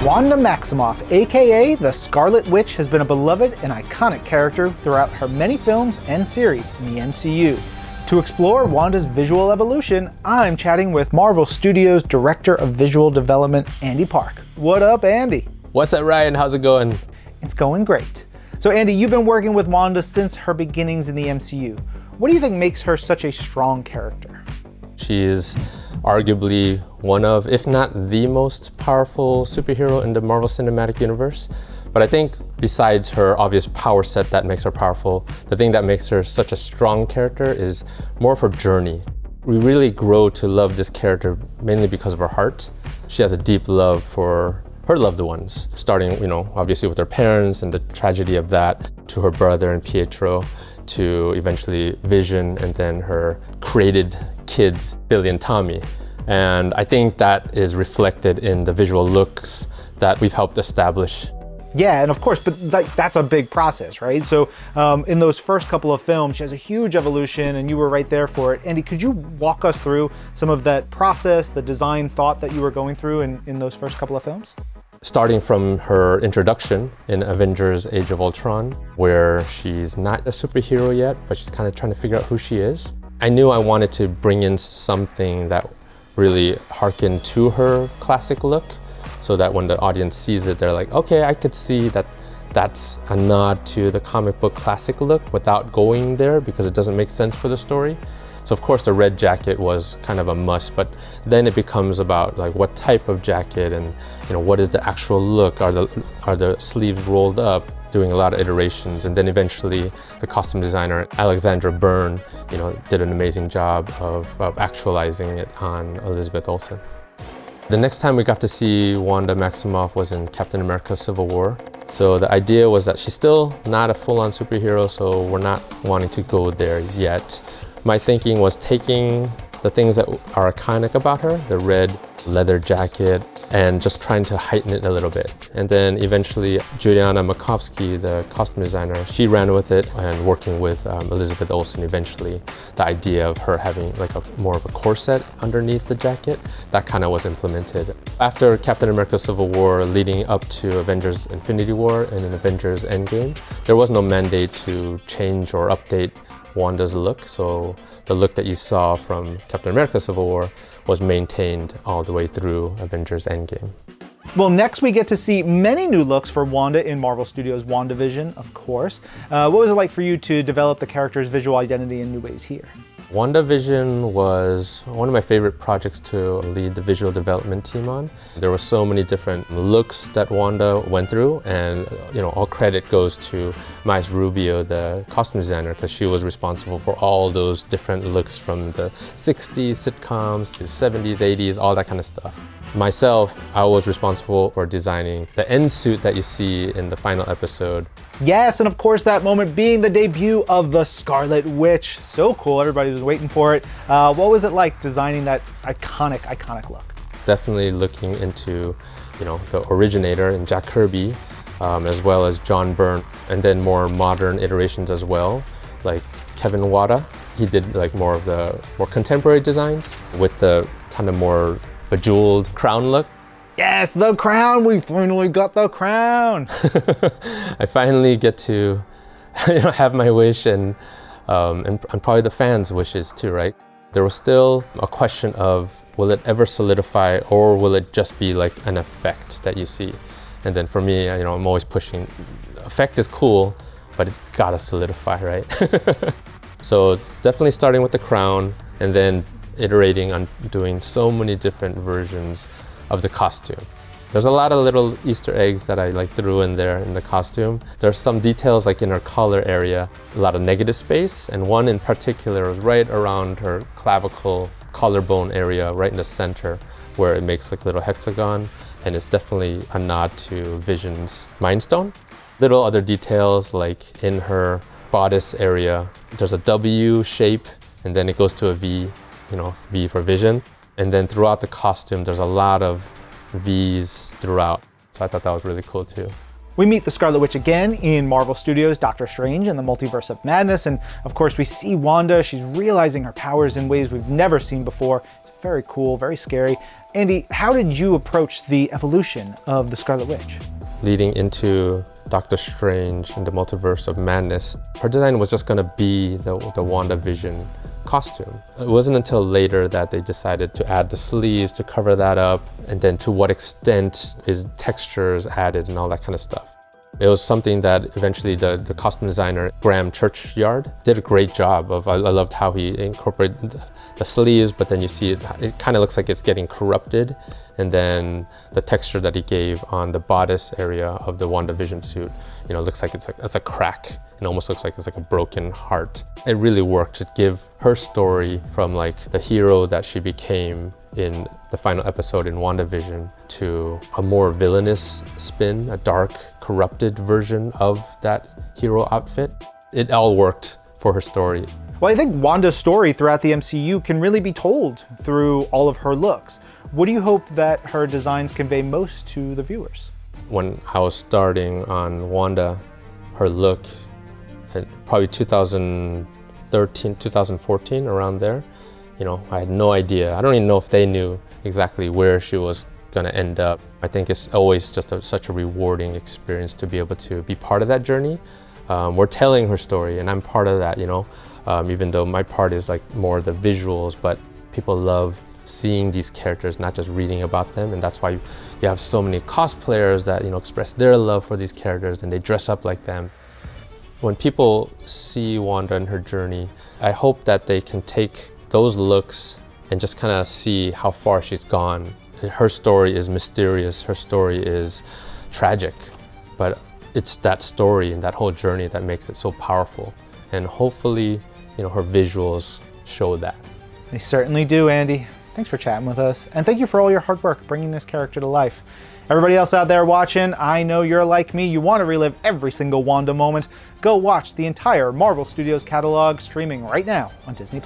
Wanda Maximoff, aka the Scarlet Witch, has been a beloved and iconic character throughout her many films and series in the MCU. To explore Wanda's visual evolution, I'm chatting with Marvel Studios Director of Visual Development, Andy Park. What up, Andy? What's up, Ryan? How's it going? It's going great. So Andy, you've been working with Wanda since her beginnings in the MCU. What do you think makes her such a strong character? She is arguably one of, if not the most powerful superhero in the Marvel Cinematic Universe. But I think besides her obvious power set that makes her powerful, the thing that makes her such a strong character is more of her journey. We really grow to love this character mainly because of her heart. She has a deep love for her loved ones, starting, obviously with her parents and the tragedy of that, to her brother and Pietro, to eventually Vision, and then her created kids, Billy and Tommy. And I think that is reflected in the visual looks that we've helped establish. Yeah, and of course, but that's a big process, right? So in those first couple of films, she has a huge evolution and you were right there for it. Andy, could you walk us through some of that process, the design thought that you were going through in those first couple of films? Starting from her introduction in Avengers Age of Ultron, where she's not a superhero yet, but she's kind of trying to figure out who she is. I knew I wanted to bring in something that really harkened to her classic look, so that when the audience sees it, they're like, okay, I could see that that's a nod to the comic book classic look without going there because it doesn't make sense for the story. So of course the red jacket was kind of a must, but then it becomes about like what type of jacket and what is the actual look? Are the sleeves rolled up? Doing a lot of iterations, and then eventually the costume designer Alexandra Byrne, did an amazing job of actualizing it on Elizabeth Olsen. The next time we got to see Wanda Maximoff was in Captain America: Civil War. So the idea was that she's still not a full-on superhero, so we're not wanting to go there yet. My thinking was taking the things that are iconic about her, the red leather jacket, and just trying to heighten it a little bit. And then eventually Juliana Makovsky, the costume designer, she ran with it, and working with Elizabeth Olsen, eventually the idea of her having like more of a corset underneath the jacket, that kind of was implemented. After Captain America: Civil War, leading up to Avengers Infinity War and in Avengers Endgame, there was no mandate to change or update Wanda's look, so the look that you saw from Captain America: Civil War was maintained all the way through Avengers Endgame. Well, next we get to see many new looks for Wanda in Marvel Studios' Wandavision, of course. What was it like for you to develop the character's visual identity in new ways here? Wandavision was one of my favorite projects to lead the visual development team on. There were so many different looks that Wanda went through, and all credit goes to Mais Rubio, the costume designer, because she was responsible for all those different looks from the 60s sitcoms to 70s, 80s, all that kind of stuff. Myself, I was responsible for designing the end suit that you see in the final episode. Yes, and of course that moment being the debut of the Scarlet Witch. So cool, everybody was waiting for it. What was it like designing that iconic look? Definitely looking into, the originator in Jack Kirby, as well as John Byrne, and then more modern iterations as well, like Kevin Wada. He did like more of the more contemporary designs with the kind of more bejeweled crown look. Yes, the crown! We finally got the crown! I finally get to have my wish and probably the fans' wishes too, right? There was still a question of, will it ever solidify, or will it just be like an effect that you see? And then for me, I'm always pushing, effect is cool, but it's gotta solidify, right? So it's definitely starting with the crown and then iterating on doing so many different versions of the costume. There's a lot of little Easter eggs that I threw in there in the costume. There's some details like in her collar area, a lot of negative space, and one in particular was right around her clavicle, collarbone area, right in the center, where it makes like a little hexagon, and it's definitely a nod to Vision's Mind Stone. Little other details like in her bodice area, there's a W shape, and then it goes to a V, V for Vision. And then throughout the costume, there's a lot of V's throughout. So I thought that was really cool too. We meet the Scarlet Witch again in Marvel Studios' Doctor Strange and the Multiverse of Madness, and of course we see Wanda. She's realizing her powers in ways we've never seen before. It's very cool, very scary. Andy, how did you approach the evolution of the Scarlet Witch? Leading into Doctor Strange and the Multiverse of Madness, her design was just going to be the Wandavision costume. It wasn't until later that they decided to add the sleeves to cover that up, and then to what extent is textures added and all that kind of stuff. It was something that eventually the costume designer, Graham Churchyard, did a great job of. I loved how he incorporated the sleeves, but then you see it kind of looks like it's getting corrupted, and then the texture that he gave on the bodice area of the WandaVision suit, looks like it's a crack. It almost looks like it's like a broken heart. It really worked to give her story from like the hero that she became in the final episode in WandaVision to a more villainous spin, a dark, corrupted version of that hero outfit. It all worked for her story. Well, I think Wanda's story throughout the MCU can really be told through all of her looks. What do you hope that her designs convey most to the viewers? When I was starting on Wanda, her look, probably 2013, 2014, around there, I had no idea. I don't even know if they knew exactly where she was gonna end up. I think it's always just such a rewarding experience to be able to be part of that journey. We're telling her story, and I'm part of that, even though my part is like more the visuals, but people love seeing these characters, not just reading about them. And that's why you have so many cosplayers that express their love for these characters and they dress up like them. When people see Wanda and her journey, I hope that they can take those looks and just kind of see how far she's gone. Her story is mysterious, her story is tragic, but it's that story and that whole journey that makes it so powerful. And hopefully, her visuals show that. They certainly do, Andy. Thanks for chatting with us, and thank you for all your hard work bringing this character to life. Everybody else out there watching, I know you're like me. You want to relive every single Wanda moment. Go watch the entire Marvel Studios catalog streaming right now on Disney+.